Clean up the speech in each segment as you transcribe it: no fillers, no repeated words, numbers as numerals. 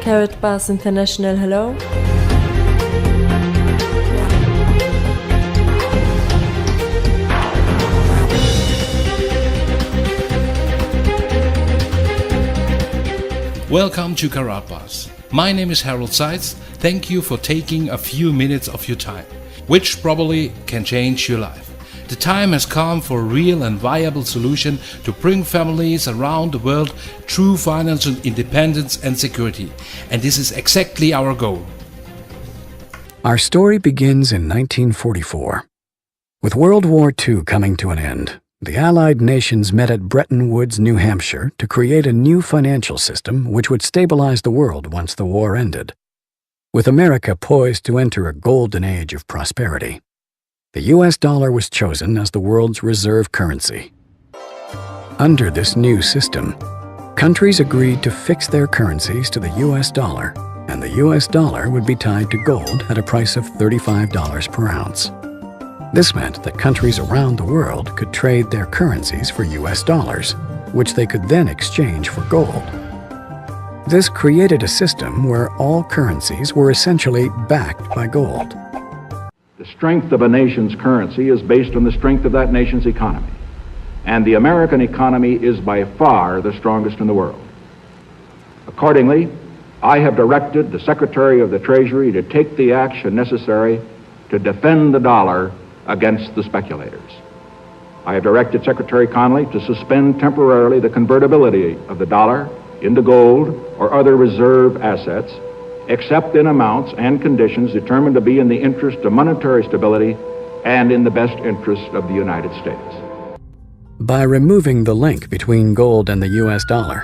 Karatbars International, hello. Welcome to Karatbars. My name is Harold Seitz. Thank you for taking a few minutes of your time, which probably can change your life. The time has come for a real and viable solution to bring families around the world true financial independence and security. And this is exactly our goal. Our story begins in 1944. With World War II coming to an end, the Allied nations met at Bretton Woods, New Hampshire, to create a new financial system which would stabilize the world once the war ended. With America poised to enter a golden age of prosperity, the US dollar was chosen as the world's reserve currency. Under this new system, countries agreed to fix their currencies to the US dollar, and the US dollar would be tied to gold at a price of $35 per ounce. This meant that countries around the world could trade their currencies for US dollars, which they could then exchange for gold. This created a system where all currencies were essentially backed by gold. The strength of a nation's currency is based on the strength of that nation's economy. And the American economy is by far the strongest in the world. Accordingly, I have directed the Secretary of the Treasury to take the action necessary to defend the dollar against the speculators. I have directed Secretary Connally to suspend temporarily the convertibility of the dollar into gold or other reserve assets, except in amounts and conditions determined to be in the interest of monetary stability and in the best interest of the United States. By removing the link between gold and the US dollar,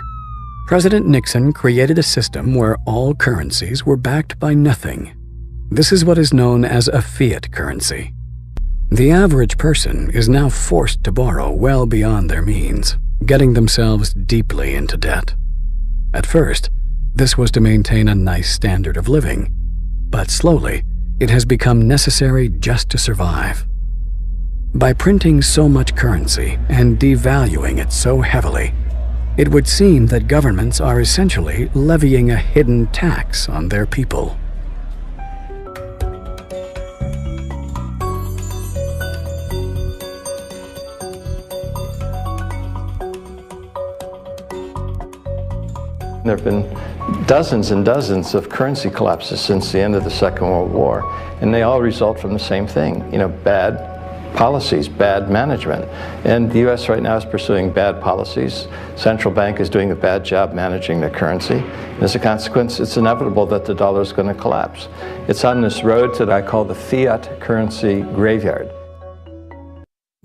President Nixon created a system where all currencies were backed by nothing. This is what is known as a fiat currency. The average person is now forced to borrow well beyond their means, getting themselves deeply into debt. At first, this was to maintain a nice standard of living, but slowly, it has become necessary just to survive. By printing so much currency and devaluing it so heavily, it would seem that governments are essentially levying a hidden tax on their people. There have been dozens and dozens of currency collapses since the end of the Second World War, and they all result from the same thing, bad policies, bad management. And the U.S. right now is pursuing bad policies. Central bank is doing a bad job managing the currency. And as a consequence, it's inevitable that the dollar is going to collapse. It's on this road that I call the fiat currency graveyard.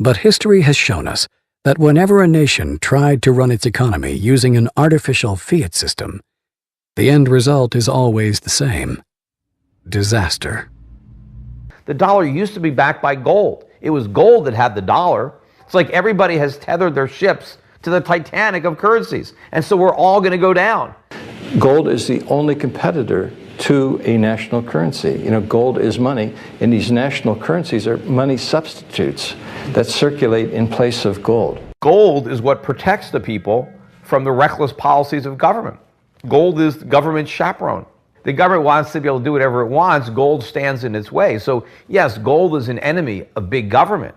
But history has shown us that whenever a nation tried to run its economy using an artificial fiat system, the end result is always the same: disaster. The dollar used to be backed by gold. It was gold that had the dollar. It's like everybody has tethered their ships to the Titanic of currencies, and so we're all going to go down. Gold is the only competitor to a national currency. Gold is money, and these national currencies are money substitutes that circulate in place of gold. Gold is what protects the people from the reckless policies of government. Gold is government chaperone. The government wants to be able to do whatever it wants. Gold stands in its way. So yes, gold is an enemy of big government,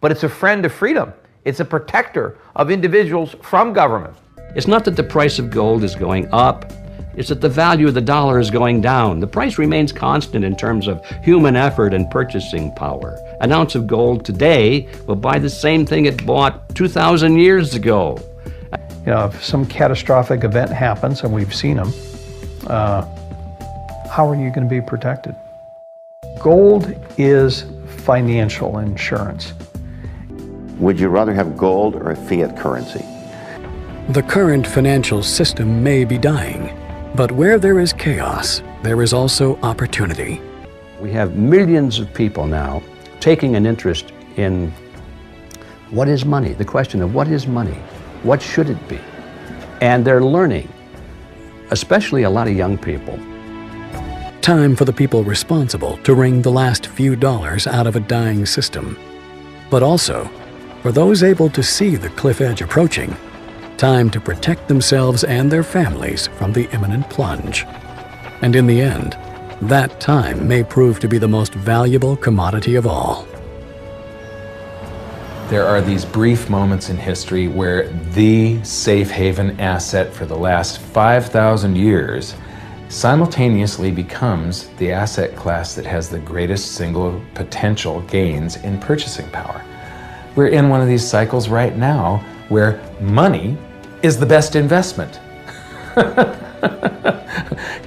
but it's a friend of freedom. It's a protector of individuals from government. It's not that the price of gold is going up. It's that the value of the dollar is going down. The price remains constant in terms of human effort and purchasing power. An ounce of gold today will buy the same thing it bought 2,000 years ago. If some catastrophic event happens, and we've seen them, how are you going to be protected? Gold is financial insurance. Would you rather have gold or a fiat currency? The current financial system may be dying, but where there is chaos, there is also opportunity. We have millions of people now taking an interest in what is money, the question of what is money, what should it be? And they're learning, especially a lot of young people. Time for the people responsible to wring the last few dollars out of a dying system. But also, for those able to see the cliff edge approaching, time to protect themselves and their families from the imminent plunge. And in the end, that time may prove to be the most valuable commodity of all. There are these brief moments in history where the safe haven asset for the last 5,000 years simultaneously becomes the asset class that has the greatest single potential gains in purchasing power. We're in one of these cycles right now where money is the best investment.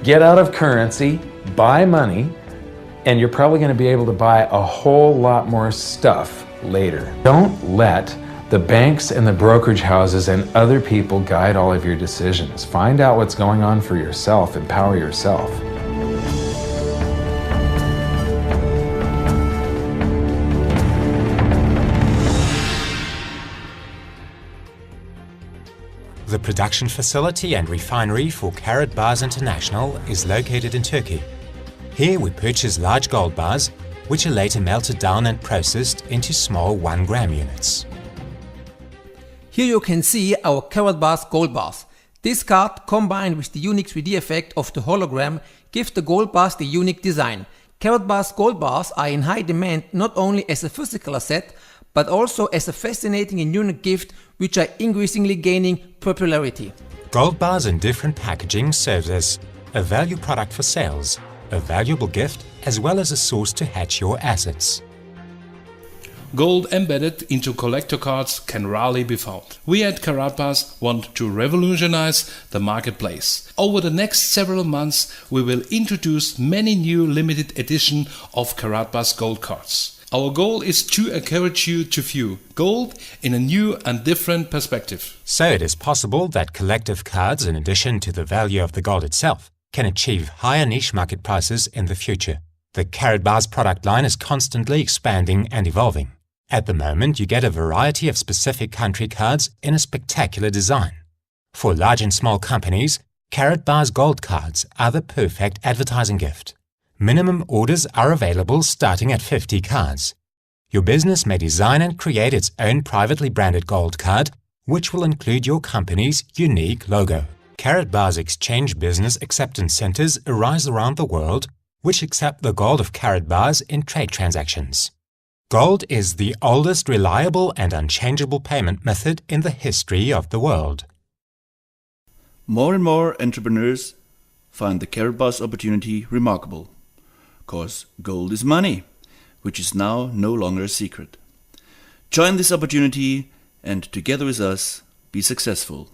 Get out of currency, buy money, and you're probably going to be able to buy a whole lot more stuff later. Don't let the banks and the brokerage houses and other people guide all of your decisions. Find out what's going on for yourself. Empower yourself. The production facility and refinery for Karatbars International is located in Turkey. Here we purchase large gold bars, which are later melted down and processed into small 1-gram units. Here you can see our Karatbars gold bars. This card, combined with the unique 3D effect of the hologram, gives the gold bars the unique design. Karatbars gold bars are in high demand not only as a physical asset, but also as a fascinating and unique gift which are increasingly gaining popularity. Gold bars in different packaging serves as a value product for sales, a valuable gift, as well as a source to hedge your assets. Gold embedded into collector cards can rarely be found. We at Karatbars want to revolutionize the marketplace. Over the next several months we will introduce many new limited edition of Karatbars gold cards. Our goal is to encourage you to view gold in a new and different perspective. So it is possible that collective cards, in addition to the value of the gold itself, can achieve higher niche market prices in the future. The Karatbars product line is constantly expanding and evolving. At the moment, you get a variety of specific country cards in a spectacular design. For large and small companies, Karatbars gold cards are the perfect advertising gift. Minimum orders are available starting at 50 cards. Your business may design and create its own privately branded gold card, which will include your company's unique logo. Karatbars exchange business acceptance centers arise around the world, which accept the gold of Karatbars in trade transactions. Gold is the oldest reliable and unchangeable payment method in the history of the world. More and more entrepreneurs find the Karatbars opportunity remarkable. Because gold is money, which is now no longer a secret. Join this opportunity and together with us, be successful.